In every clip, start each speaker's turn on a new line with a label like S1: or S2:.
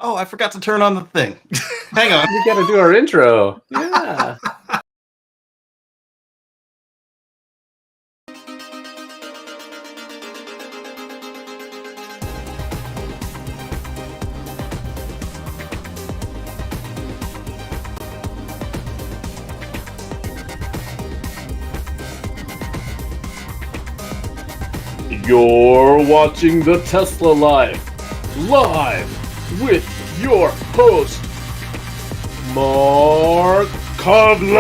S1: Oh, I forgot to turn on the thing. Hang on.
S2: We got to do our intro. Yeah. You're watching the Tesla Life, live with your host, Mark Kovlan.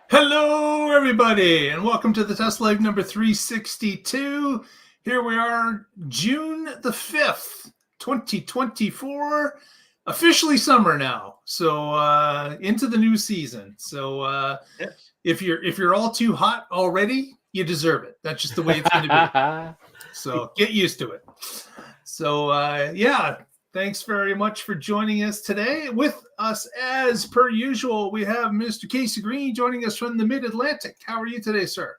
S3: Hello, everybody, and welcome to the Tesla Live number 362. Here we are, June the 5th, 2024. Officially summer now, so into the new season. So
S1: Yes.
S3: if you're all too hot already, you deserve it. That's just the way it's going to be. So get used to it. So thanks very much for joining us today. With us, as per usual, we have Mr. Casey Green joining us from the Mid-Atlantic. How are you today, sir?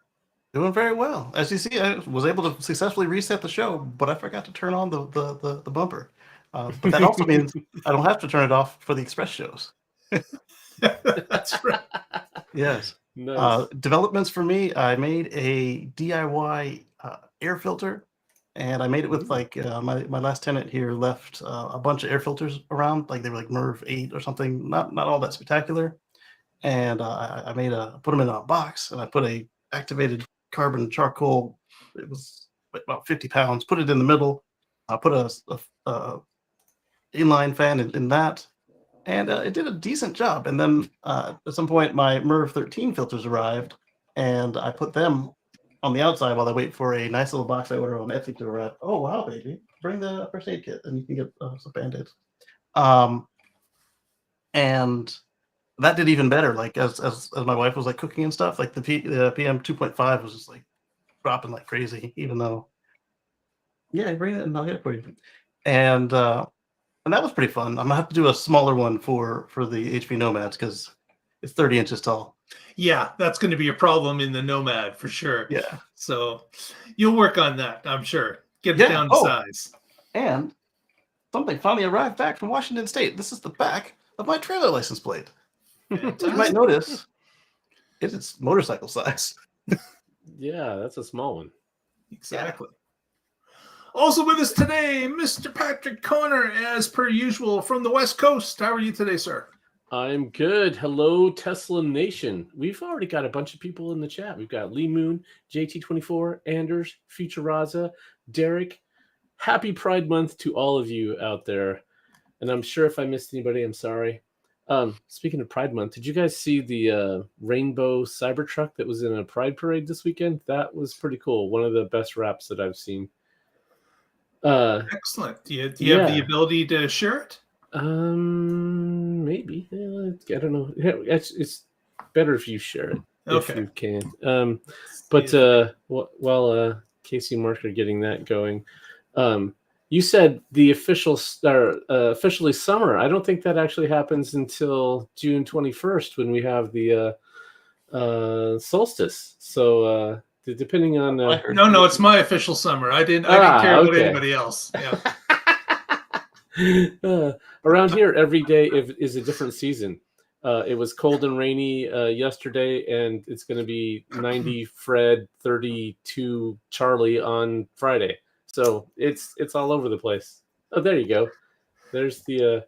S1: Doing very well. As you see, I was able to successfully reset the show, but I forgot to turn on the bumper. But that also means I don't have to turn it off for the express shows.
S3: That's right.
S1: Yes.
S2: Nice.
S1: Developments for me, I made a DIY air filter, and I made it with my last tenant here left a bunch of air filters around, like they were like MERV 8 or something, not all that spectacular. And I put them in a box, and I put a activated carbon charcoal. It was about 50 pounds. Put it in the middle. I put a inline fan in that, and it did a decent job. And then at some point, my MERV 13 filters arrived, and I put them on the outside while I wait for a nice little box I ordered on Etsy to arrive. Oh wow, baby! Bring the first aid kit, and you can get some Band-Aids. And that did even better. Like as my wife was like cooking and stuff, like the PM 2.5 was just like dropping like crazy. Even though, yeah, bring it and I'll get it for you. And that was pretty fun. I'm gonna have to do a smaller one for the HP Nomads because it's 30 inches tall.
S3: Yeah, that's going to be a problem in the Nomad for sure.
S1: Yeah.
S3: So you'll work on that, I'm sure. Get it down to size.
S1: And something finally arrived back from Washington State. This is the back of my trailer license plate. You might notice it is motorcycle size.
S2: Yeah, that's a small one.
S3: Exactly. Yeah. Also with us today, Mr. Patrick Connor, as per usual, from the West Coast. How are you today, sir?
S2: I'm good. Hello, Tesla Nation. We've already got a bunch of people in the chat. We've got Lee Moon, JT24, Anders, Futuraza, Derek. Happy Pride Month to all of you out there. And I'm sure if I missed anybody, I'm sorry. Speaking of Pride Month, did you guys see the rainbow CyberTruck that was in a Pride parade this weekend? That was pretty cool. One of the best wraps that I've seen.
S3: Excellent. Do you have the ability to share it?
S2: Maybe. I don't know. It's better if you share it if you can. While Casey and Mark are getting that going, you said the officially summer. I don't think that actually happens until June 21st when we have the solstice. So depending on
S3: no, it's my official summer. I didn't care about anybody else. Yeah.
S2: Around here, every day is a different season. It was cold and rainy yesterday, and it's going to be 90 Fred, 32 Charlie on Friday. So it's all over the place. Oh, there you go. There's the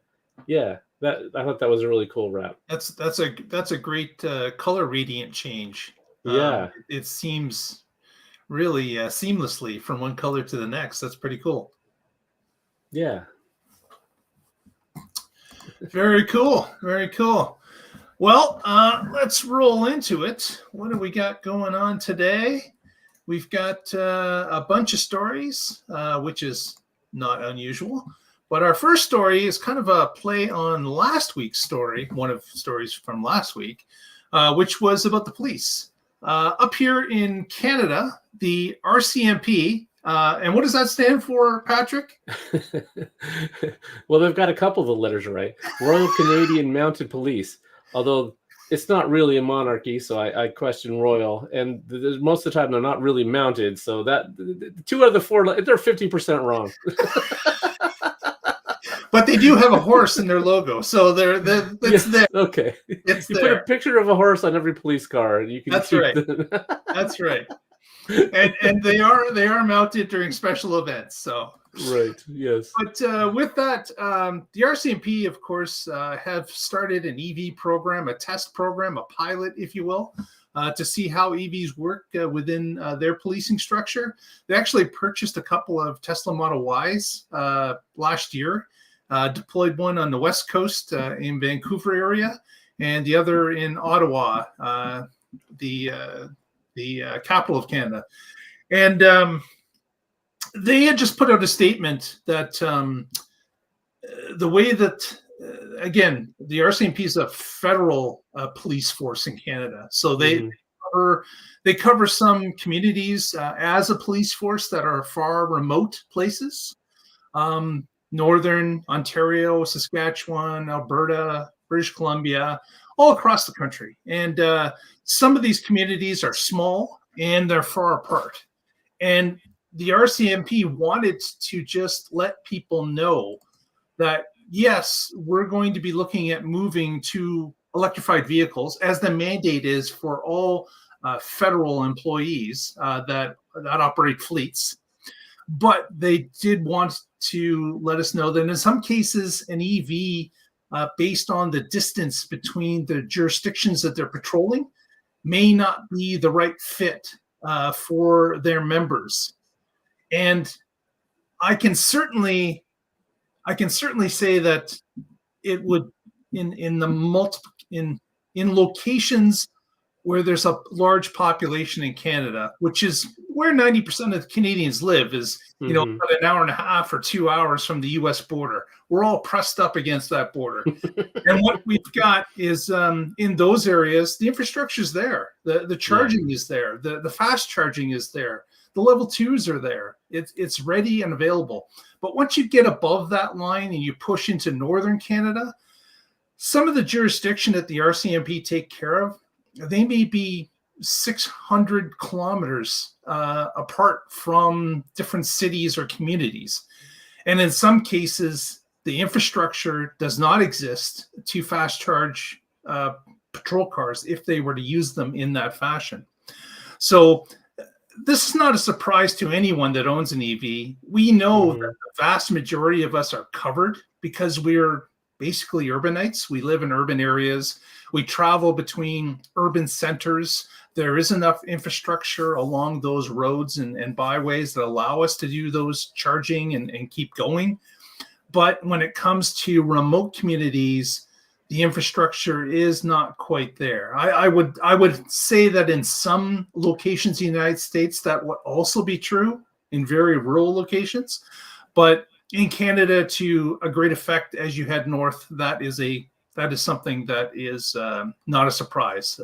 S2: that I thought that was a really cool wrap.
S3: That's a great color radiant change.
S2: Yeah,
S3: it seems really seamlessly from one color to the next. That's pretty cool.
S2: Yeah.
S3: Very cool. Very cool. Well, let's roll into it. What do we got going on today? We've got a bunch of stories, which is not unusual. But our first story is kind of a play on last week's story, one of the stories from last week, which was about the police. Up here in Canada, the RCMP, and what does that stand for, Patrick?
S2: Well, they've got a couple of the letters right. Royal Canadian Mounted Police. Although it's not really a monarchy, so I question royal. And most of the time, they're not really mounted. So that the 2 out of the 4, they're 50% wrong.
S3: But they do have a horse in their logo, so it's there.
S2: Okay,
S3: It's
S2: you
S3: there.
S2: put a picture of a horse on every police car, and you can.
S3: That's right. That's right. And they are mounted during special events. So
S2: right, yes.
S3: But with that, the RCMP, of course, have started an EV program, a test program, a pilot, if you will, to see how EVs work within their policing structure. They actually purchased a couple of Tesla Model Ys last year, deployed one on the West Coast in Vancouver area, and the other in Ottawa, the capital of Canada. And they had just put out a statement that the way that, again, the RCMP is a federal police force in Canada. So they cover some communities as a police force that are far remote places. Northern Ontario, Saskatchewan, Alberta, British Columbia, all across the country. And some of these communities are small and they're far apart. And the RCMP wanted to just let people know that, yes, we're going to be looking at moving to electrified vehicles, as the mandate is for all federal employees that operate fleets. But they did want to let us know that in some cases, an EV, based on the distance between the jurisdictions that they're patrolling, may not be the right fit for their members. And I can certainly say that it would in locations where there's a large population in Canada, which is where 90% of the Canadians live, is about an hour and a half or 2 hours from the U.S. border. We're all pressed up against that border. And what we've got is in those areas, the infrastructure is there. The charging is there. The fast charging is there. The level 2s are there. It's ready and available. But once you get above that line and you push into northern Canada, some of the jurisdiction that the RCMP take care of, they may be 600 kilometers apart from different cities or communities. And in some cases, the infrastructure does not exist to fast charge patrol cars if they were to use them in that fashion. So this is not a surprise to anyone that owns an EV. We know that the vast majority of us are covered because we're basically urbanites. We live in urban areas. We travel between urban centers. There is enough infrastructure along those roads and byways that allow us to do those charging and keep going. But when it comes to remote communities, the infrastructure is not quite there. I would say that in some locations in the United States, that would also be true in very rural locations. But in Canada, to a great effect as you head north, that is something that is not a surprise.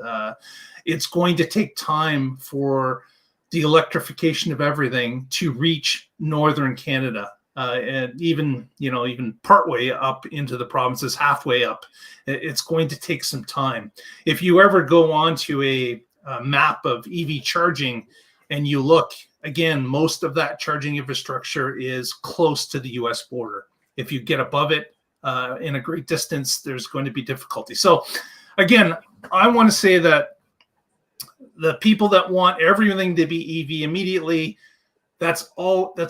S3: It's going to take time for the electrification of everything to reach northern Canada. And even partway up into the provinces, halfway up, it's going to take some time. If you ever go onto a map of EV charging and you look, again, most of that charging infrastructure is close to the US border. If you get above it in a great distance, there's going to be difficulty. So again, I want to say that the people that want everything to be EV immediately, that's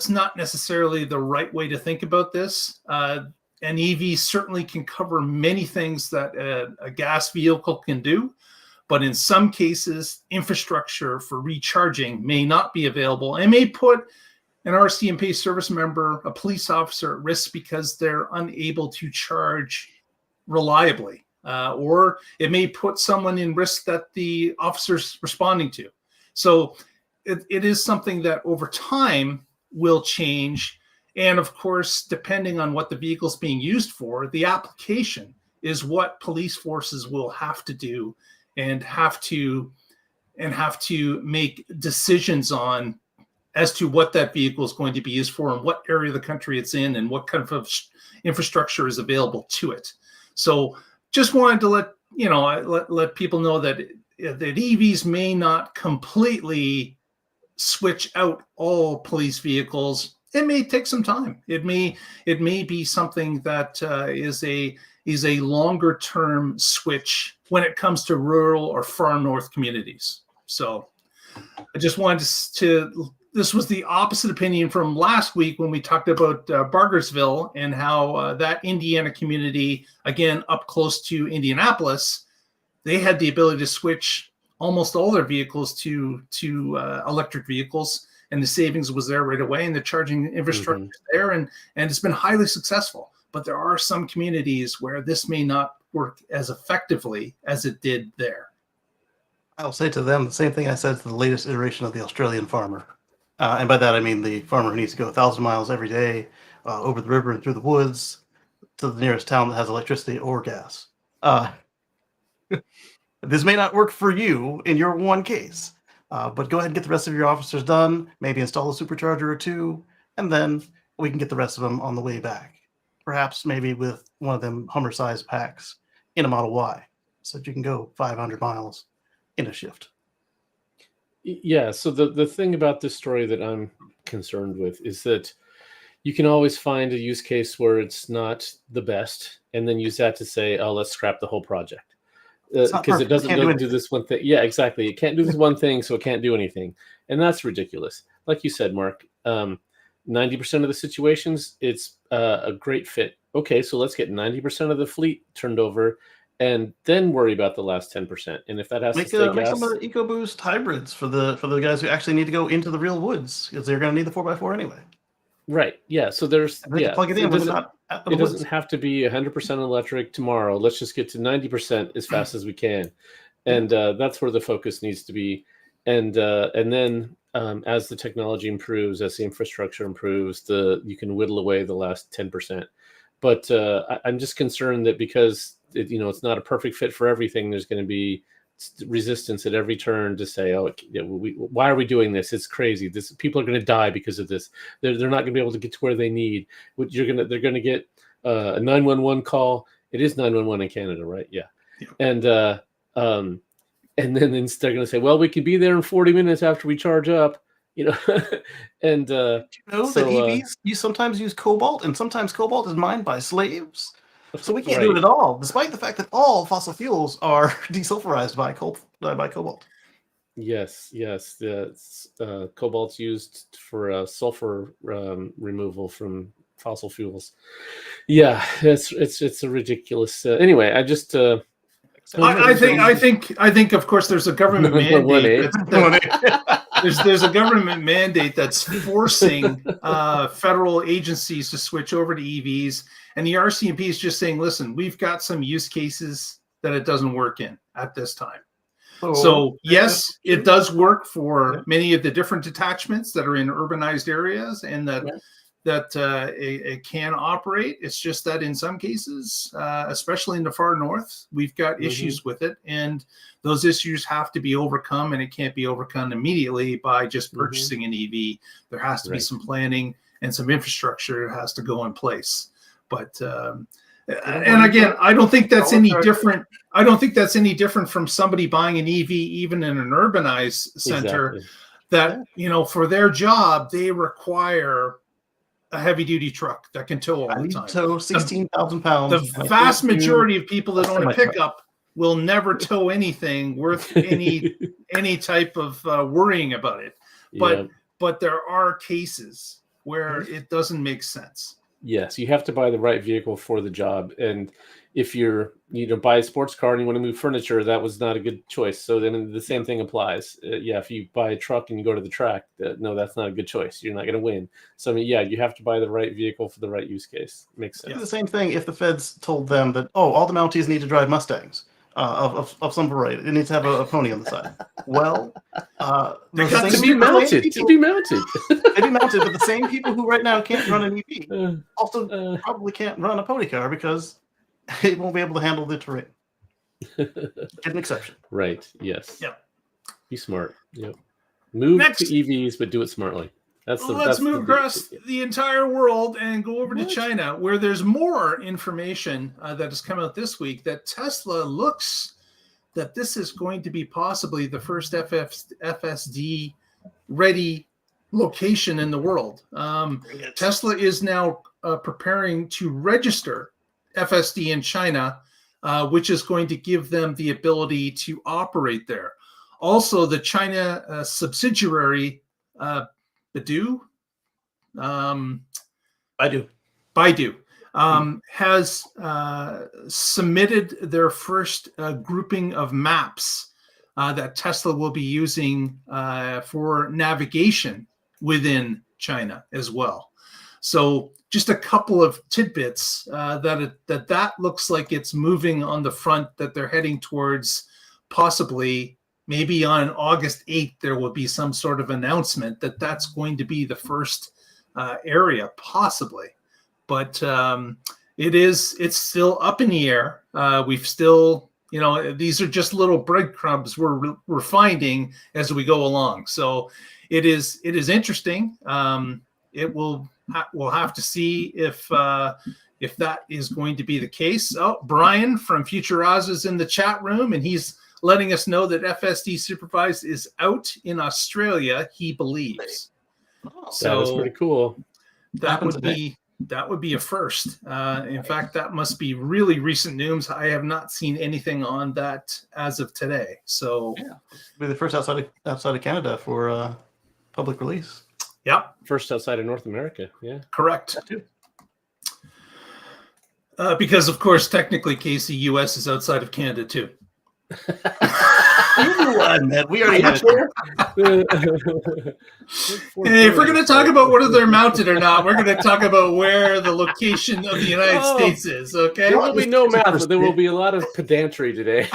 S3: not necessarily the right way to think about this. An EV certainly can cover many things that a gas vehicle can do, but in some cases, infrastructure for recharging may not be available and may put an RCMP service member, a police officer, at risk because they're unable to charge reliably, or it may put someone in risk that the officer's responding to. So it is something that over time will change. And of course, depending on what the vehicle's being used for, the application is what police forces will have to do and have to make decisions on as to what that vehicle is going to be used for and what area of the country it's in and what kind of infrastructure is available to it. So just wanted to let let people know that EVs may not completely switch out all police vehicles. It may take some time. It may be something that is a longer term switch when it comes to rural or far north communities. So I just wanted to this was the opposite opinion from last week when we talked about Bargersville and how that Indiana community, again, up close to Indianapolis, they had the ability to switch almost all their vehicles to electric vehicles, and the savings was there right away, and the charging infrastructure is there, and it's been highly successful. But there are some communities where this may not work as effectively as it did there.
S1: I'll say to them the same thing I said to the latest iteration of the Australian farmer. And by that, I mean the farmer who needs to go 1,000 miles every day over the river and through the woods to the nearest town that has electricity or gas. This may not work for you in your one case, but go ahead and get the rest of your officers done, maybe install a supercharger or two, and then we can get the rest of them on the way back. Perhaps maybe with one of them Hummer-sized packs in a Model Y, so that you can go 500 miles in a shift.
S2: Yeah, so the thing about this story that I'm concerned with is that you can always find a use case where it's not the best, and then use that to say, oh, let's scrap the whole project. Because it doesn't do this one thing. Yeah, exactly. It can't do this one thing, so it can't do anything. And that's ridiculous. Like you said, Mark, 90% of the situations, it's a great fit. Okay, so let's get 90% of the fleet turned over and then worry about the last 10%. And if that has to stay
S1: make
S2: gas,
S1: some of the EcoBoost hybrids for the guys who actually need to go into the real woods, because they're going to need the 4x4 anyway.
S2: Right. Yeah. So there's
S1: plug it in.
S2: It doesn't have to be 100% electric tomorrow. Let's just get to 90% as fast as we can, and that's where the focus needs to be. And then as the technology improves, as the infrastructure improves, you can whittle away the last 10%. But I'm just concerned that because it's not a perfect fit for everything, there's going to be resistance at every turn to say, oh, why are we doing this? It's crazy. People are going to die because of this. They're not going to be able to get to where they need. They're going to get a 911 call. It is 911 in Canada, right? Yeah. And then they're going to say, well, we could be there in 40 minutes after we charge up, and that
S1: EVs you sometimes use cobalt, and sometimes cobalt is mined by slaves. So we can't do it at all, despite the fact that all fossil fuels are desulfurized by cobalt.
S2: Yes. The cobalt's used for sulfur removal from fossil fuels. Yeah, it's a ridiculous. Anyway, I just.
S3: I think. Of course, there's a government mandate. There's a government mandate that's forcing federal agencies to switch over to EVs. And the RCMP is just saying, listen, we've got some use cases that it doesn't work in at this time. So yes, it does work for many of the different detachments that are in urbanized areas, and that it can operate. It's just that in some cases, especially in the far north, we've got issues with it, and those issues have to be overcome, and it can't be overcome immediately by just purchasing an EV. There has to be some planning and some infrastructure that has to go in place. But and again, I don't think that's any different. I don't think that's any different from somebody buying an EV, even in an urbanized center. That for their job, they require a heavy-duty truck that can tow all the time.
S1: Tow 16,000 pounds.
S3: The vast majority of people that own a pickup will never tow anything worth any type of worrying about it. But there are cases where it doesn't make sense.
S2: Yes, you have to buy the right vehicle for the job. And if you're, buy a sports car and you want to move furniture, that was not a good choice. So then the same thing applies. If you buy a truck and you go to the track, no, that's not a good choice. You're not going to win. So, you have to buy the right vehicle for the right use case. Makes sense.
S1: It's the same thing if the feds told them that, all the Mounties need to drive Mustangs of some variety. It needs to have a pony on the side. Well,
S2: to be mounted. They'd be mounted,
S1: but the same people who right now can't run an EV also probably can't run a pony car because it won't be able to handle the terrain. An exception.
S2: Right. Yes.
S3: Yeah.
S2: Be smart. Yep. Move to EVs, but do it smartly.
S3: Let's move across the entire world and go over to China, where there's more information that has come out this week that Tesla looks that this is going to be possibly the first FSD ready location in the world. Tesla is now preparing to register FSD in China, which is going to give them the ability to operate there. Also, the China subsidiary Baidu has submitted their first grouping of maps that Tesla will be using for navigation within China as well. So just a couple of tidbits that looks like it's moving on the front, that they're heading towards possibly. Maybe on August 8th, there will be some sort of announcement that that's going to be the first area, possibly. But it's still up in the air. We've still, these are just little breadcrumbs we're finding as we go along. So it is interesting. We'll have to see if that is going to be the case. Oh, Brian from Future Oz is in the chat room, and he's letting us know that FSD Supervised is out in Australia, he believes.
S2: So that is pretty cool.
S3: That would be a first. In fact, that must be really recent news. I have not seen anything on that as of today. So
S1: yeah, it'll be the first outside of Canada for public release.
S3: Yep.
S2: First outside of North America. Yeah.
S3: Correct. Because of course, technically, Casey, US is outside of Canada too.
S1: We already had it.
S3: If we're going to talk about whether they're mounted or not, we're going to talk about where the location of the United States is. Okay.
S2: There will be no math, but there will be a lot of pedantry today.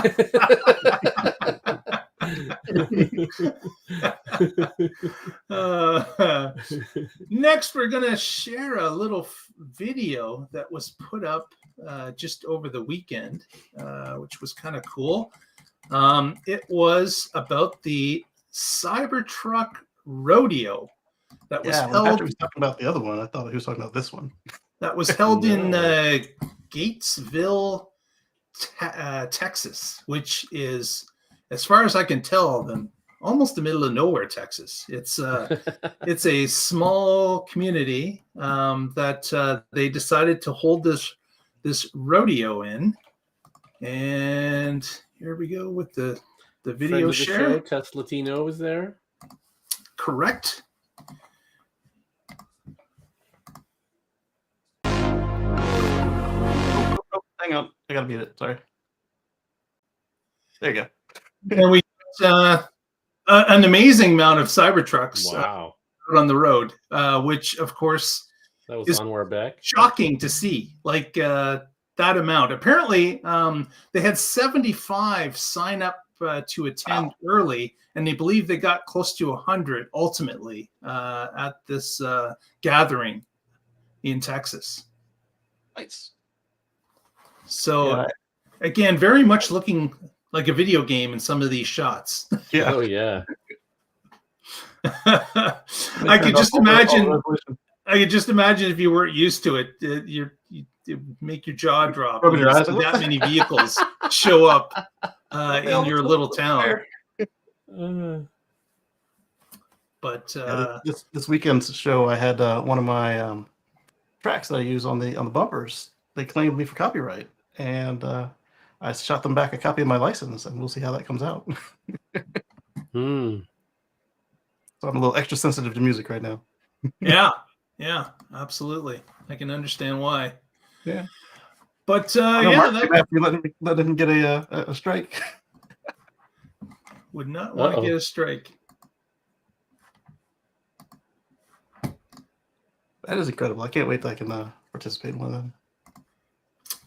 S3: Next, we're going to share a little video that was put up just over the weekend, which was kind of cool. It was about the CyberTruck Rodeo that was held.
S1: After he was talking about the other one, I thought he was talking about this one.
S3: That was held in Gatesville, Texas, which is, as far as I can tell, almost the middle of nowhere, Texas. It's a small community that they decided to hold this rodeo in, and here we go with the video share.
S2: Tess Latino was there.
S3: Correct.
S1: Hang on, I gotta mute it. Sorry. There you go.
S3: And we an amazing amount of Cybertrucks out on the road, which of course
S2: that was on our back.
S3: Shocking to see, like that amount. Apparently, they had 75 sign up to attend early, and they believe they got close to 100 ultimately at this gathering in Texas.
S1: Nice.
S3: So again, very much looking like a video game in some of these shots.
S1: Yeah.
S2: Oh yeah.
S3: I could just imagine. I could just imagine if you weren't used to it, you make your jaw drop.
S1: Rubbing your eyes.
S3: That many vehicles show up in your little town. But
S1: this weekend's show, I had one of my tracks that I use on the bumpers. They claimed me for copyright, and I shot them back a copy of my license, and we'll see how that comes out. So I'm a little extra sensitive to music right now.
S3: Yeah, absolutely. I can understand why.
S1: Yeah.
S3: But
S1: let him get a strike.
S3: Would not want to get a strike.
S1: That is incredible. I can't wait till I can participate in one of them.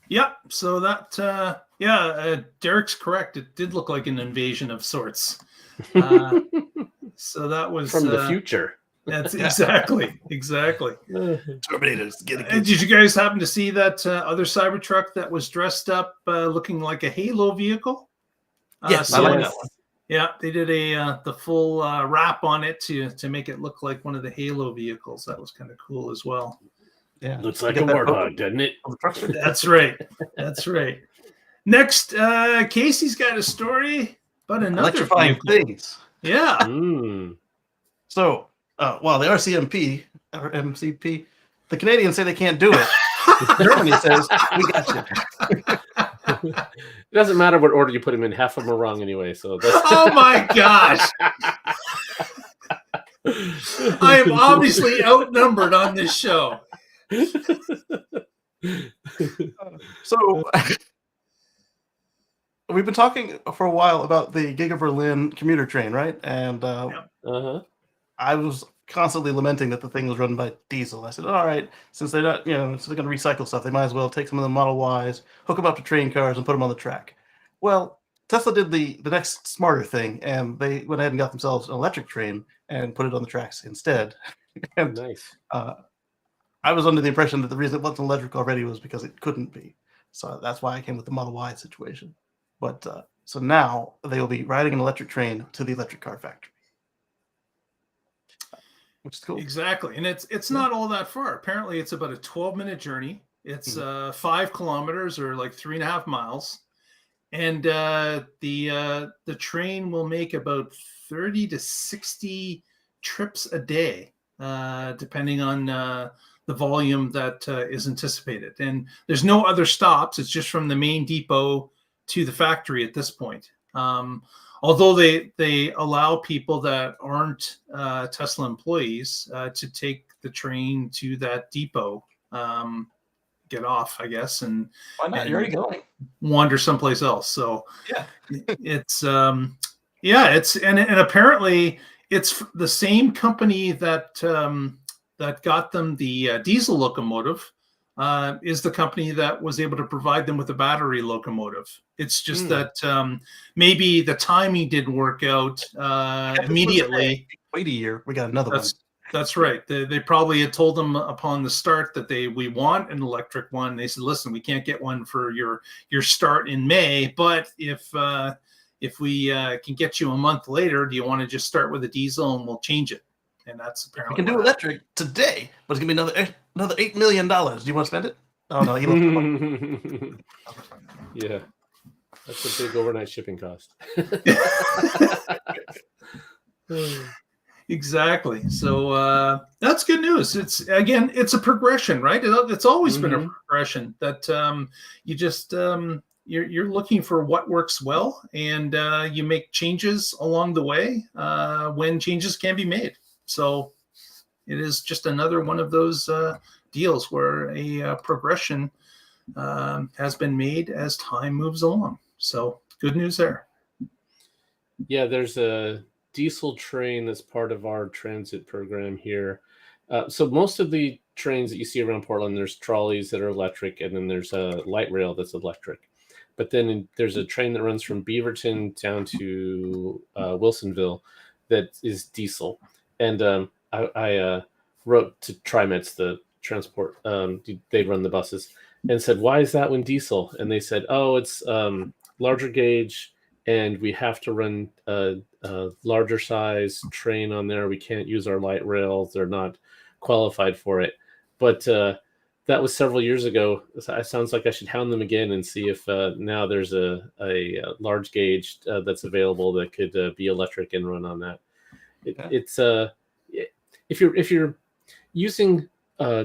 S3: Yep. So that, Derek's correct. It did look like an invasion of sorts. So that was
S2: from the future.
S3: That's exactly.
S1: Terminators,
S3: did you guys happen to see that other Cybertruck that was dressed up looking like a Halo vehicle?
S1: Yes, I like that one.
S3: Yeah, they did the full wrap on it to make it look like one of the Halo vehicles. That was kind of cool as well.
S1: Yeah,
S2: Looks like a warthog, doesn't it?
S3: That's right. That's right. Next, Casey's got a story about another
S1: electrifying
S3: vehicle.
S1: things.
S3: Yeah.
S1: So, well, the RCMP or MCP, the Canadians say they can't do it. Germany says we got you.
S2: It doesn't matter what order you put them in; half of them are wrong anyway. So that's...
S3: Oh my gosh! I am obviously outnumbered on this show.
S1: So we've been talking for a while about the Giga-Berlin commuter train, right? And I was constantly lamenting that the thing was run by diesel. I said, all right, since they're not, since they're going to recycle stuff, they might as well take some of the Model Ys, hook them up to train cars, and put them on the track. Well, Tesla did the next smarter thing, and they went ahead and got themselves an electric train and put it on the tracks instead. And,
S2: nice.
S1: I was under the impression that the reason it wasn't electric already was because it couldn't be. So that's why I came with the Model Y situation. But so now they will be riding an electric train to the electric car factory, which is cool.
S3: Exactly. And it's not all that far. Apparently it's about a 12-minute journey. It's 5 kilometers or like 3.5 miles. And the train will make about 30 to 60 trips a day, depending on the volume that is anticipated. And there's no other stops. It's just from the main depot to the factory at this point. Although they allow people that aren't Tesla employees to take the train to that depot, get off, I guess, and
S1: why not? You're already going.
S3: Wander someplace else. So
S1: yeah,
S3: it's and apparently it's the same company that got them the diesel locomotive. Is the company that was able to provide them with a battery locomotive. It's just that maybe the timing didn't work out immediately.
S1: Wait a year, we got another one.
S3: That's right. They probably had told them upon the start that we want an electric one. They said, listen, we can't get one for your start in May, but if we can get you a month later, do you want to just start with a diesel and we'll change it? And that's apparently
S1: we can do electric today, but it's gonna be another $8 million. Do you want to spend it? Oh no,
S2: yeah, that's a big overnight shipping cost.
S3: Exactly. So that's good news. It's a progression, right? It's always been a progression that you just you're looking for what works well, and you make changes along the way when changes can be made. So it is just another one of those deals where a progression has been made as time moves along. So good news there.
S2: Yeah, there's a diesel train that's part of our transit program here. So most of the trains that you see around Portland, there's trolleys that are electric, and then there's a light rail that's electric. But then there's a train that runs from Beaverton down to Wilsonville that is diesel. And I wrote to TriMets, the transport, they run the buses, and said, why is that one diesel? And they said, oh, it's larger gauge, and we have to run a larger size train on there. We can't use our light rails. They're not qualified for it. But that was several years ago. It sounds like I should hound them again and see if now there's a large gauge that's available that could be electric and run on that. It's if you're using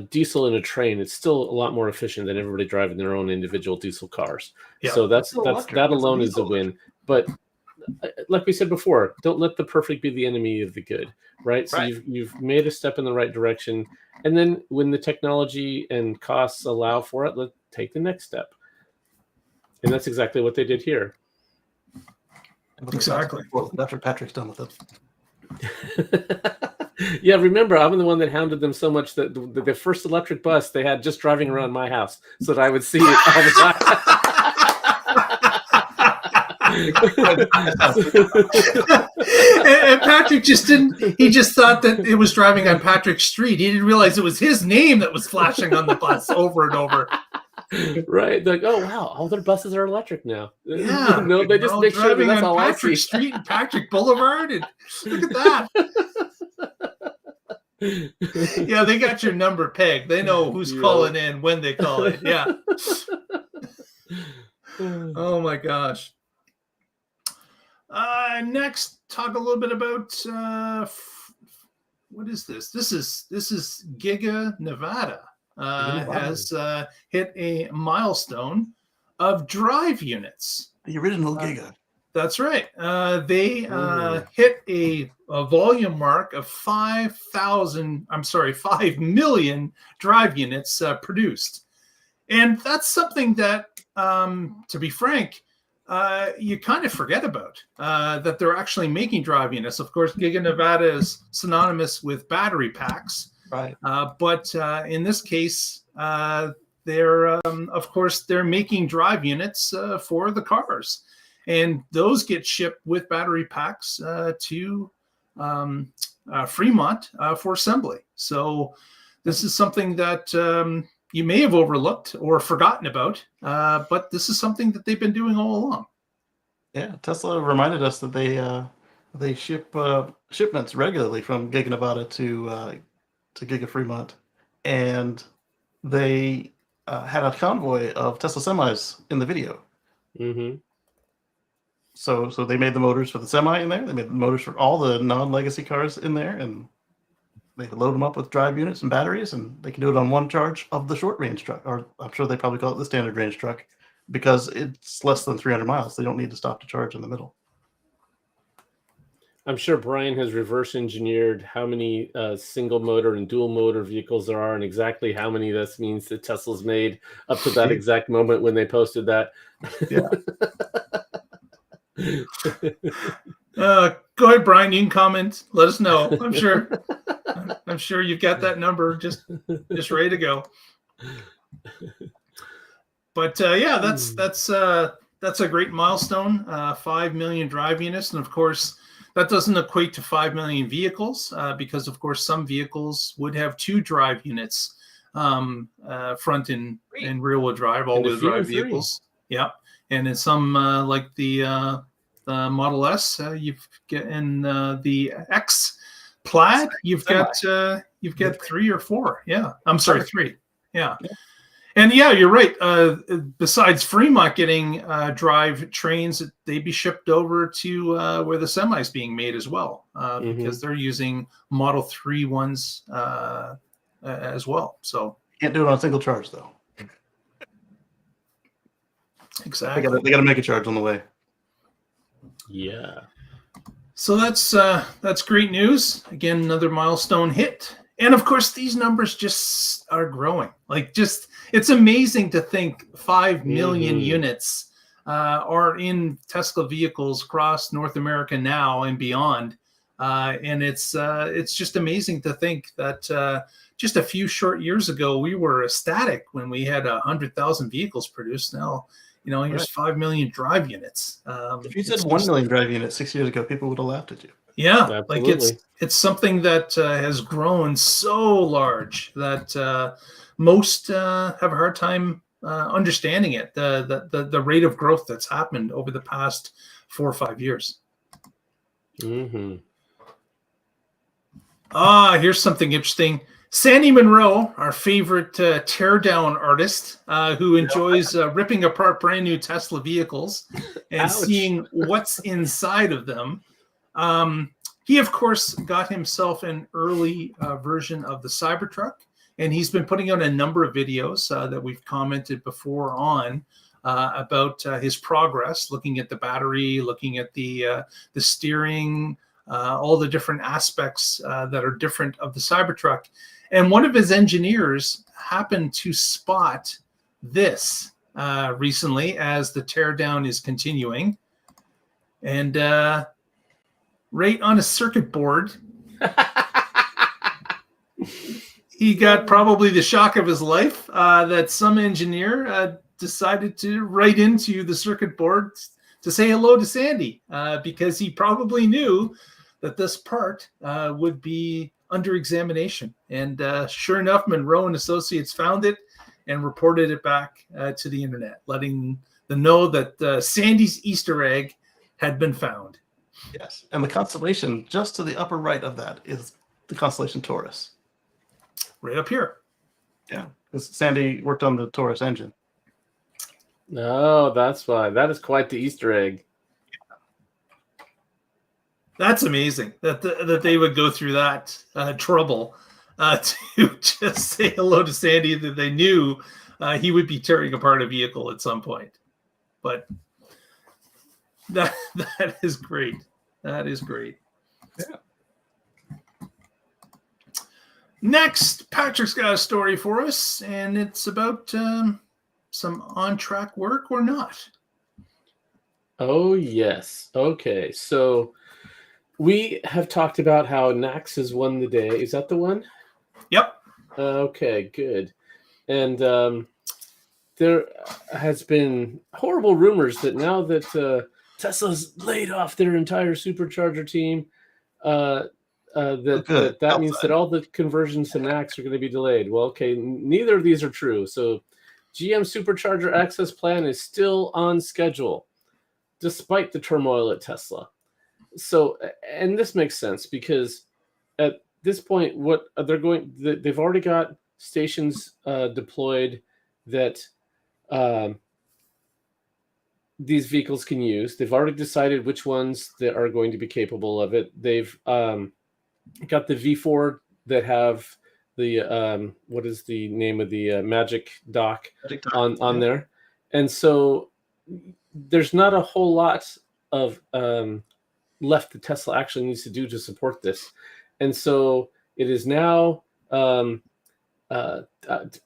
S2: diesel in a train, it's still a lot more efficient than everybody driving their own individual diesel cars. Yeah. So that alone is a win. But like we said before, don't let the perfect be the enemy of the good, right? So you've made a step in the right direction, and then when the technology and costs allow for it, let's take the next step. And that's exactly what they did here.
S3: Exactly.
S1: Well, after Patrick's done with it.
S2: Yeah, remember, I'm the one that hounded them so much that the first electric bus they had just driving around my house so that I would see it all the time.
S3: And Patrick just he just thought that it was driving on Patrick's street. He didn't realize it was his name that was flashing on the bus over and over.
S2: Right. They're like, oh wow, all their buses are electric now.
S3: Yeah,
S2: No, they just make sure that
S3: driving
S2: that's
S3: on
S2: all I
S3: Patrick
S2: see.
S3: Street and Patrick Boulevard, and look at that. Yeah, they got your number pegged. They know who's calling in when they call in. Yeah. Oh my gosh. Next, talk a little bit about what is this? This is Giga Nevada. Has hit a milestone of drive units.
S1: The original Giga.
S3: That's right. They hit a volume mark of 5 million drive units produced. And that's something that, to be frank, you kind of forget about, that they're actually making drive units. Of course, Giga Nevada is synonymous with battery packs.
S1: Right.
S3: But in this case, they're making drive units for the cars. And those get shipped with battery packs to Fremont for assembly. So this is something that you may have overlooked or forgotten about, but this is something that they've been doing all along.
S1: Yeah, Tesla reminded us that they ship shipments regularly from Giga Nevada to Giga Fremont, and they had a convoy of Tesla semis in the video.
S2: Mm-hmm.
S1: So they made the motors for the semi in there. They made the motors for all the non-legacy cars in there, and they load them up with drive units and batteries, and they can do it on one charge of the short-range truck, or I'm sure they probably call it the standard range truck, because it's less than 300 miles. They don't need to stop to charge in the middle.
S2: I'm sure Brian has reverse engineered how many single motor and dual motor vehicles there are, and exactly how many this means that Tesla's made up to that exact moment when they posted that.
S1: Yeah.
S3: Go ahead, Brian. You can comment. Let us know. I'm sure you've got that number just ready to go. But yeah, that's a great milestone. 5 million drive units, and of course, that doesn't equate to 5 million vehicles because, of course, some vehicles would have 2 drive units, front and rear-wheel drive, all-wheel drive vehicles. Yeah, and in some like the Model S, you've got in the X Plaid, you've got 3 or 4. Yeah, I'm sorry, 3. Yeah. And yeah, you're right. Besides Fremont getting drive trains, they'd be shipped over to where the semi is being made as well, because they're using Model 3 ones as well. So
S1: can't do it on a single charge though.
S3: Exactly.
S1: They got to make a charge on the way.
S2: Yeah.
S3: So that's great news. Again, another milestone hit. And of course, these numbers just are growing. It's amazing to think 5 million units are in Tesla vehicles across North America now and beyond. And it's just amazing to think that just a few short years ago, we were ecstatic when we had 100,000 vehicles produced. Now, here's 5 million drive units.
S1: If you said 1 million drive units 6 years ago, people would have laughed at you.
S3: Yeah,
S2: absolutely.
S3: It's something that has grown so large that most have a hard time understanding it. The rate of growth that's happened over the past 4 or 5 years.
S2: Mm-hmm.
S3: Here's something interesting. Sandy Monroe, our favorite teardown artist, who enjoys ripping apart brand new Tesla vehicles and seeing what's inside of them. He, of course, got himself an early version of the Cybertruck, and he's been putting out a number of videos that we've commented before on about his progress, looking at the battery, looking at the steering, all the different aspects that are different of the Cybertruck. And one of his engineers happened to spot this recently as the teardown is continuing. And right on a circuit board, he got probably the shock of his life that some engineer decided to write into the circuit board to say hello to Sandy because he probably knew that this part would be under examination. And sure enough, Monroe and Associates found it, and reported it back to the internet, letting them know that Sandy's Easter egg had been found.
S1: Yes, and the constellation just to the upper right of that is the constellation Taurus.
S3: Right up here.
S1: Yeah, because Sandy worked on the Taurus engine.
S2: No, that's why. That is quite the Easter egg.
S3: That's amazing that they would go through that trouble to just say hello to Sandy, that they knew he would be tearing apart a vehicle at some point. But that is great. That is great.
S1: Yeah.
S3: Next, Patrick's got a story for us, and it's about some on-track work or not.
S2: Oh, yes. Okay, so we have talked about how Nax has won the day. Is that the one?
S3: Yep.
S2: Okay, good. And there has been horrible rumors that now that Tesla's laid off their entire supercharger team, that means that all the conversions to Nax are going to be delayed. Well, okay, neither of these are true. So GM Supercharger Access Plan is still on schedule, despite the turmoil at Tesla. So, and this makes sense because at this point, what they're going, they've already got stations deployed that these vehicles can use. They've already decided which ones that are going to be capable of it. They've got the V4 that have the what is the name of the Magic Dock on there, and so there's not a whole lot of left that Tesla actually needs to do to support this, and so it is now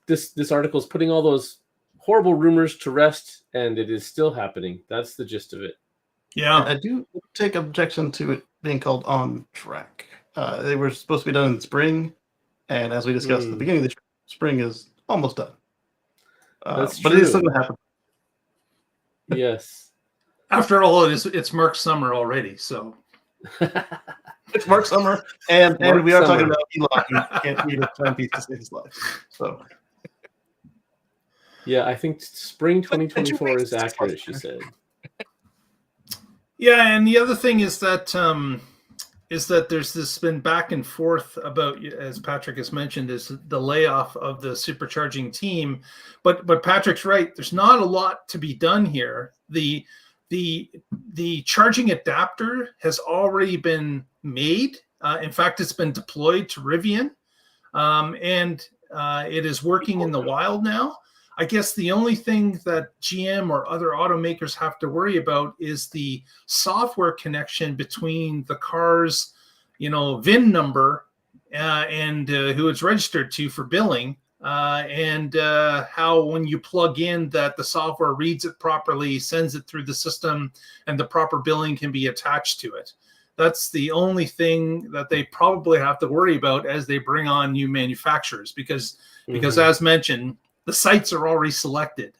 S2: this article is putting all those horrible rumors to rest, and it is still happening. That's the gist of it.
S3: Yeah,
S1: I do take objection to it being called on track. They were supposed to be done in spring, and as we discussed at the beginning of the spring is almost done.
S2: That's
S1: but
S2: true.
S1: it is still going to happen.
S2: Yes.
S3: After all, it's Mark Summer already, so
S1: It's Mark Summer, and we are talking
S2: Summer.
S1: about Elon who can't eat a timepiece to save his life. So
S2: Yeah, I think spring 2024 is accurate, she said.
S3: yeah. And the other thing is that there's this been back and forth about, as Patrick has mentioned, is the layoff of the supercharging team. But Patrick's right. There's not a lot to be done here. The charging adapter has already been made. In fact, it's been deployed to Rivian, and it is working in the wild now. I guess the only thing that GM or other automakers have to worry about is the software connection between the car's, VIN number and who it's registered to for billing, and how when you plug in that the software reads it properly, sends it through the system, and the proper billing can be attached to it. That's the only thing that they probably have to worry about as they bring on new manufacturers, because as mentioned, the sites are already selected.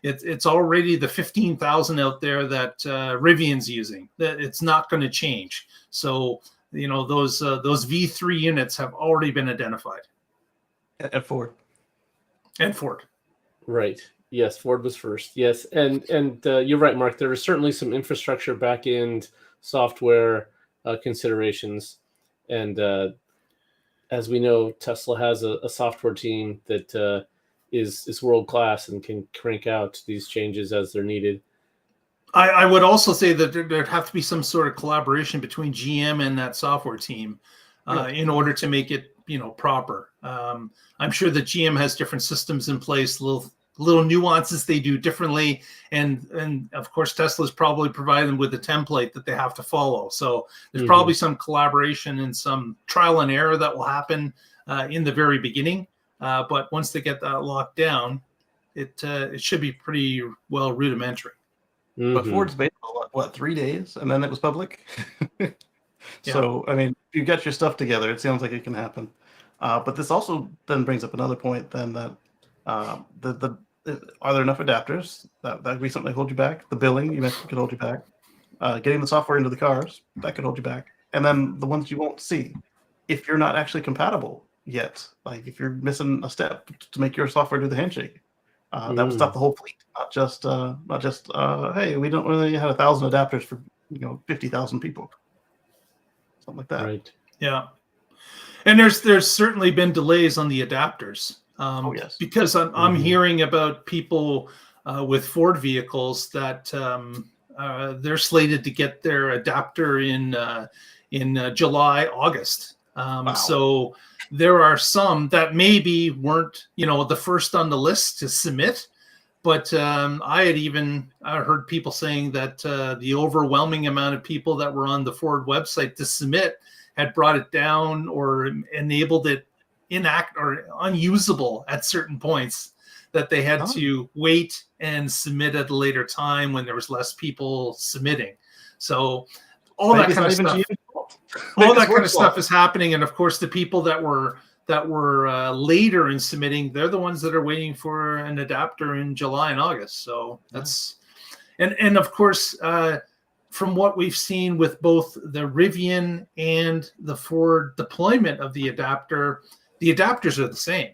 S3: It's already the 15,000 out there that Rivian's using. That it's not going to change. So those V3 units have already been identified.
S1: at Ford.
S3: And Ford.
S2: Right. Yes, Ford was first. Yes, and you're right, Mark. There are certainly some infrastructure back-end software considerations, and as we know, Tesla has a software team that is world class and can crank out these changes as they're needed.
S3: I would also say that there'd have to be some sort of collaboration between GM and that software team in order to make it proper. I'm sure that GM has different systems in place, little nuances they do differently, and of course Tesla's probably provided them with a template that they have to follow. So there's probably some collaboration and some trial and error that will happen in the very beginning. But once they get that locked down, it should be pretty well rudimentary.
S1: But Ford's been what 3 days, and then it was public. So I mean, if you get your stuff together, it sounds like it can happen. But this also then brings up another point. Then that are there enough adapters? That would be something that hold you back. The billing you mentioned could hold you back. Getting the software into the cars, that could hold you back. And then the ones you won't see, if you're not actually compatible yet. Like if you're missing a step to make your software do the handshake, that would stop the whole fleet, not just hey, we don't really have 1,000 adapters for 50,000 people, something like that.
S2: Right.
S3: Yeah. And there's certainly been delays on the adapters.
S1: Oh yes,
S3: because I'm hearing about people with Ford vehicles that they're slated to get their adapter in July, August.
S1: Wow.
S3: So there are some that maybe weren't the first on the list to submit, but I had even heard people saying that the overwhelming amount of people that were on the Ford website to submit had brought it down or enabled it unusable at certain points, that they had to wait and submit at a later time when there was less people submitting. So all that kind of stuff is happening. And of course, the people that were later in submitting, they're the ones that are waiting for an adapter in July and August. So that's and of course, from what we've seen with both the Rivian and the Ford deployment of the adapters are the same.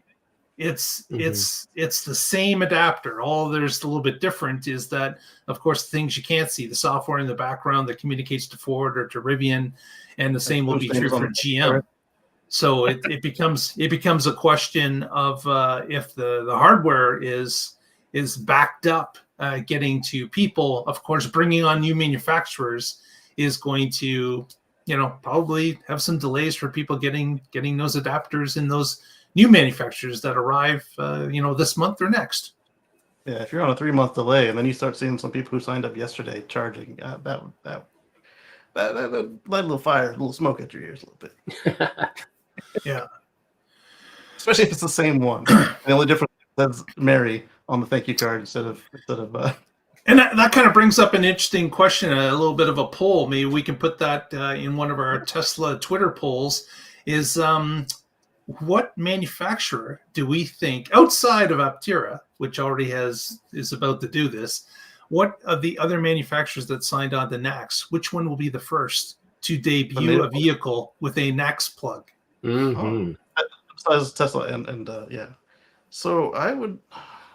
S3: It's the same adapter. All there's a little bit different is that, of course, things you can't see, the software in the background that communicates to Ford or to Rivian, and the same will be true for GM. So it becomes a question of if the hardware is backed up, getting to people. Of course, bringing on new manufacturers is going to probably have some delays for people getting those adapters in those new manufacturers that arrive this month or next.
S1: Yeah, if you're on a 3-month delay and then you start seeing some people who signed up yesterday charging, that light a little fire, a little smoke at your ears a little bit.
S3: Yeah,
S1: especially if it's the same one. The only difference is Mary on the thank you card instead of.
S3: And that kind of brings up an interesting question, a little bit of a poll. Maybe we can put that in one of our Tesla Twitter polls. Is what manufacturer do we think, outside of Aptera, which already is about to do this, what of the other manufacturers that signed on to NACS, which one will be the first to debut a vehicle with a NACS plug?
S1: Besides Tesla and yeah. So I would,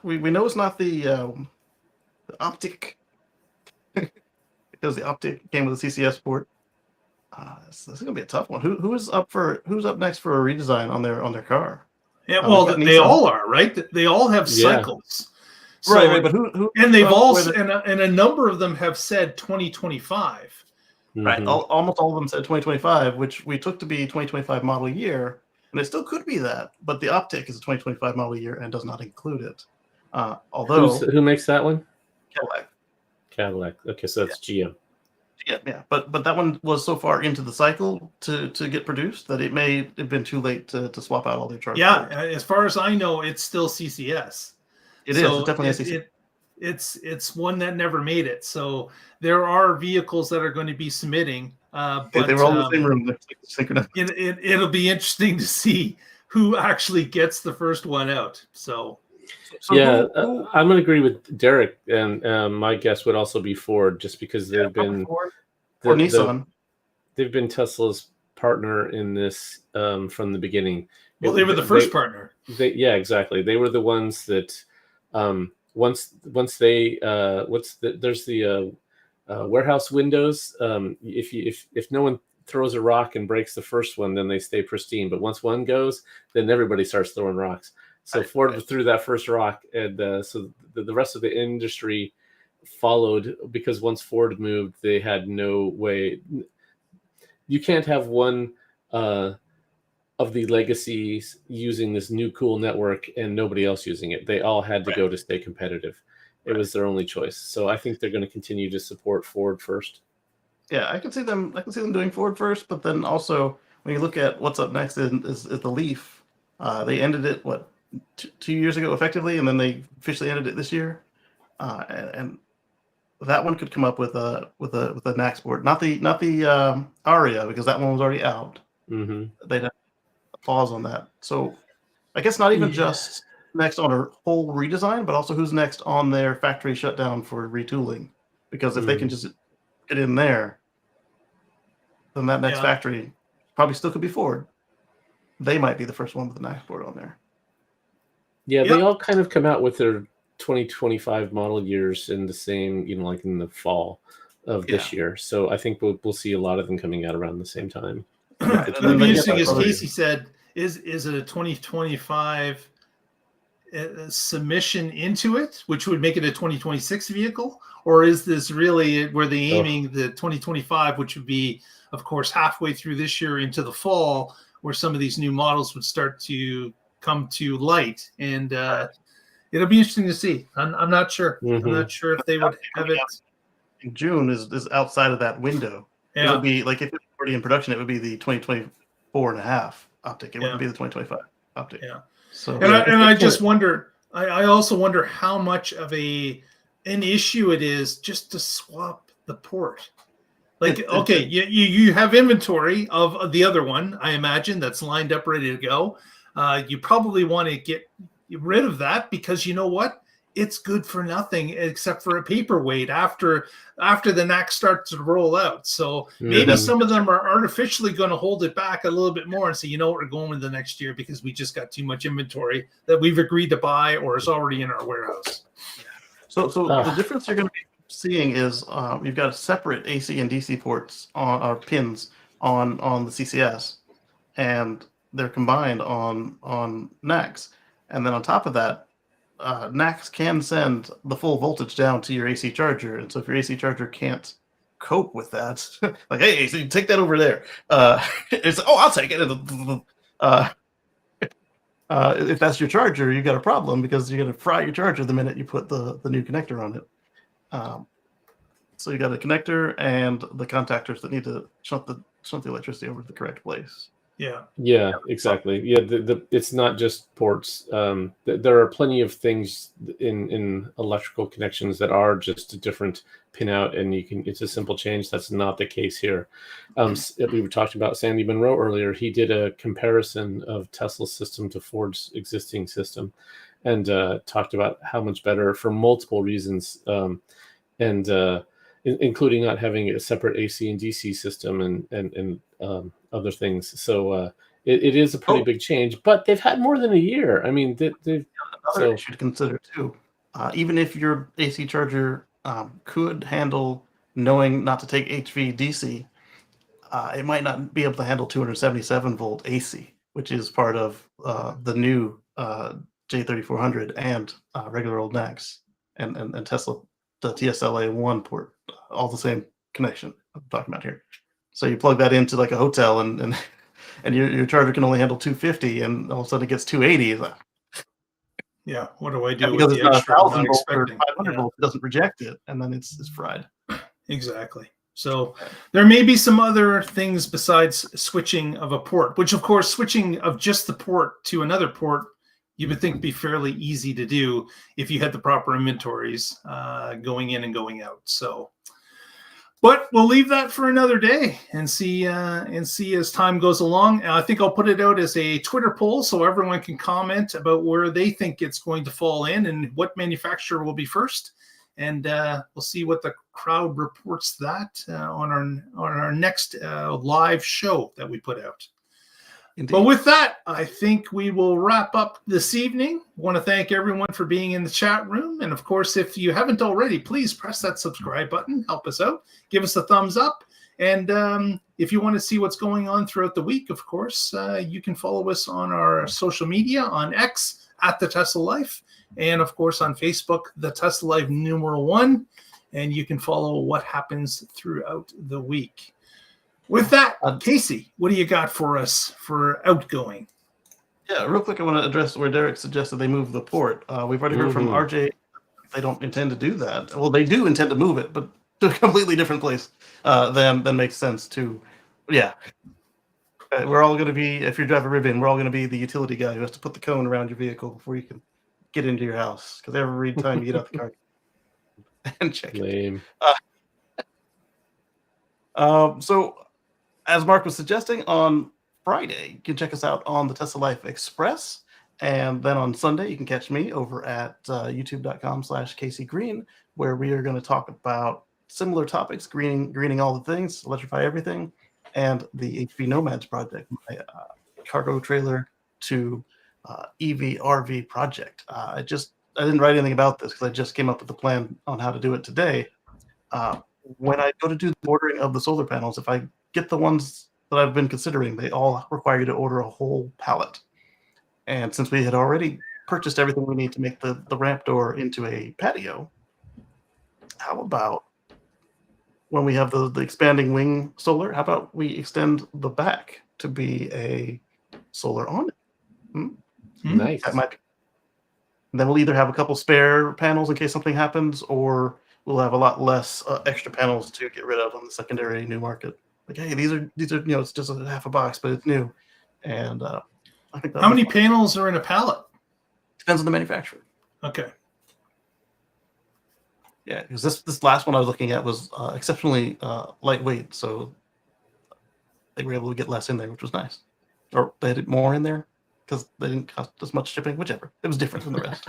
S1: we know it's not the Optic, because the Optic came with a CCS port. This is gonna be a tough one. Who's up next for a redesign on their car?
S3: Yeah, well, they all are, right? They all have cycles. So,
S1: right. But who?
S3: And they've also and a number of them have said 2025.
S1: Right. Almost all of them said 2025, which we took to be 2025 model year, and it still could be that. But the Optic is a 2025 model year and does not include it. Although
S2: who makes that one?
S1: Cadillac.
S2: Okay, so that's GM.
S1: Yeah. But that one was so far into the cycle to get produced that it may have been too late to swap out all their chargers.
S3: Yeah, as far as I know, it's still CCS.
S1: It's definitely a CCS.
S3: It's one that never made it. So there are vehicles that are going to be submitting. But
S1: they were all in the same room. Synchronized.
S3: It'll be interesting to see who actually gets the first one out. So
S2: yeah, I'm going to agree with Derek, and my guess would also be Ford, just because they've been
S1: Ford or Nissan.
S2: They've been Tesla's partner in this from the beginning.
S3: Well, they were the first partner.
S2: Yeah, exactly. They were the ones that once there's the warehouse windows. If no one throws a rock and breaks the first one, then they stay pristine. But once one goes, then everybody starts throwing rocks. So Ford threw that first rock, and so the rest of the industry followed, because once Ford moved, they had no way. You can't have one of the legacies using this new cool network and nobody else using it. They all had to go to stay competitive. It was their only choice. So I think they're going to continue to support Ford first.
S1: Yeah, I can see them doing Ford first, but then also when you look at what's up next is the Leaf. They ended it 2 years ago effectively, and then they officially ended it this year. And that one could come up with a NACS board, not the Aria, because that one was already out.
S2: Mm-hmm.
S1: They'd have a pause on that. So I guess not even just next on a whole redesign, but also who's next on their factory shutdown for retooling. Because if they can just get in there, then that next factory probably still could be Ford. they might be the first one with the NACS board on there.
S2: Yeah,
S3: Yep.
S2: they all kind of come out with their 2025 model years in the same, like in the fall of this year. So I think we'll see a lot of them coming out around the same time.
S1: Right.
S3: It
S1: And
S3: would
S1: then
S3: be
S1: they
S3: interesting,
S1: get
S3: as
S1: that
S3: Casey said, is it a 2025 submission into it, which would make it a 2026 vehicle? Or is this really where they aiming the 2025, which would be, of course, halfway through this year into the fall, where some of these new models would start to come to light? And it'll be interesting to see. I'm not sure. I'm not sure if they would have it.
S1: In June is outside of that window.
S3: Yeah.
S1: It would be like if it was already in production, it would be the 2024 and a half optic. It wouldn't be the 2025 optic.
S3: Yeah.
S1: So
S3: and I just wonder. I also wonder how much of an issue it is just to swap the port. Like, okay, you have inventory of the other one, I imagine, that's lined up ready to go. You probably want to get rid of that because you know what? It's good for nothing except for a paperweight after the NAC starts to roll out. So maybe some of them are artificially going to hold it back a little bit more and say, you know what, we're going into the next year because we just got too much inventory that we've agreed to buy or is already in our warehouse.
S1: So the difference you're going to be seeing is you've got separate AC and DC ports on pins on the CCS, and they're combined on NACs. And then on top of that, NACs can send the full voltage down to your AC charger. And so if your AC charger can't cope with that, like, hey, AC, take that over there. It's, I'll take it. If that's your charger, you got a problem because you're going to fry your charger the minute you put the new connector on it. So you got a connector and the contactors that need to shunt the electricity over to the correct place.
S2: Yeah, exactly. Yeah, it's not just ports. There are plenty of things in electrical connections that are just a different pinout, and it's a simple change. That's not the case here. We were talking about Sandy Monroe earlier. He did a comparison of Tesla's system to Ford's existing system, and talked about how much better for multiple reasons, including not having a separate AC and DC system and other things. So it is a pretty big change, but they've had more than a year. I mean, they've
S1: another issue to consider too. Even if your AC charger could handle knowing not to take HV DC, it might not be able to handle 277 volt AC, which is part of the new J3400 and regular old NACs and Tesla, the TSLA 1 port, all the same connection I'm talking about here. So you plug that into like a hotel and your charger can only handle 250 and all of a sudden it gets 280.
S3: Yeah, what do I do
S1: because
S3: with
S1: it's
S3: the
S1: not
S3: extra?
S1: 1,000 volts or 500 volts, it doesn't reject it, and then it's fried.
S3: Exactly. So there may be some other things besides switching of a port, which of course switching of just the port to another port, you would think be fairly easy to do if you had the proper inventories going in and going out. So, but we'll leave that for another day and see as time goes along. I think I'll put it out as a Twitter poll so everyone can comment about where they think it's going to fall in and what manufacturer will be first. And we'll see what the crowd reports that on our next live show that we put out. Indeed. But with that, I think we will wrap up this evening. I want to thank everyone for being in the chat room. And of course, if you haven't already, please press that subscribe button. Help us out. Give us a thumbs up. And if you want to see what's going on throughout the week, of course, you can follow us on our social media on X @The Tesla Life. And of course, on Facebook, The Tesla Life #1. And you can follow what happens throughout the week. With that, Casey, what do you got for us for outgoing?
S1: Yeah, real quick, I want to address where Derek suggested they move the port. We've already heard from RJ they don't intend to do that. Well, they do intend to move it, but to a completely different place than makes sense to. Yeah. We're all going to be, if you're driving ribbon, we're all going to be the utility guy who has to put the cone around your vehicle before you can get into your house. Because every time you get out the car and check
S2: Lame.
S1: it. So, as Mark was suggesting, on Friday, you can check us out on the Tesla Life Express. And then on Sunday, you can catch me over at youtube.com/CaseyGreen, where we are going to talk about similar topics, greening all the things, electrify everything, and the HV Nomads project, my cargo trailer to EV RV project. I didn't write anything about this because I just came up with the plan on how to do it today. When I go to do the ordering of the solar panels, if I get the ones that I've been considering, they all require you to order a whole pallet. And since we had already purchased everything we need to make the ramp door into a patio, how about when we have the expanding wing solar, how about we extend the back to be a solar awning?
S2: Nice.
S1: That might be. And then we'll either have a couple spare panels in case something happens, or we'll have a lot less extra panels to get rid of on the secondary new market. Like, hey, these are it's just a half a box, but it's new. And I think
S3: How many panels are in a pallet?
S1: depends on the manufacturer.
S3: Okay.
S1: Yeah, because this last one I was looking at was exceptionally lightweight, so they were able to get less in there, which was nice. Or they had more in there because they didn't cost as much shipping. Whichever, it was different than the rest.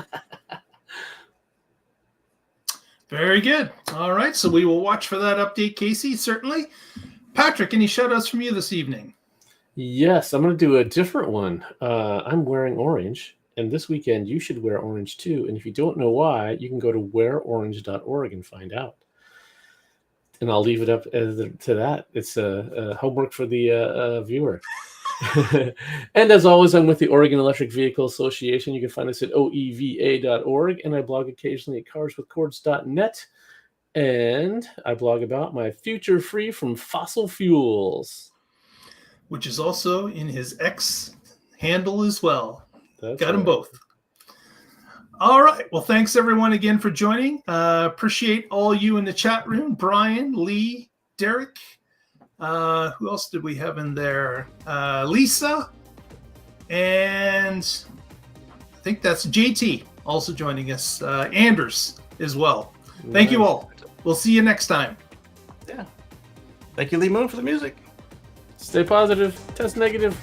S3: Very good. All right, so we will watch for that update, Casey, certainly. Patrick, any shout-outs from you this evening?
S2: Yes, I'm going to do a different one. I'm wearing orange, and this weekend you should wear orange too. And if you don't know why, you can go to wearorange.org and find out. And I'll leave it up to that. It's a homework for the viewer. And as always, I'm with the Oregon Electric Vehicle Association. You can find us at oeva.org, and I blog occasionally at carswithcords.net. And I blog about my future free from fossil fuels,
S3: which is also in his X handle as well.
S2: That's
S3: Got them
S2: right.
S3: both. All right. Well, thanks everyone again for joining. Appreciate all you in the chat room. Brian, Lee, Derek. Who else did we have in there? Lisa. And I think that's JT also joining us. Anders as well. Thank you all. We'll see you next time.
S1: Yeah. Thank you, Lee Moon, for the music.
S2: Stay positive. Test negative.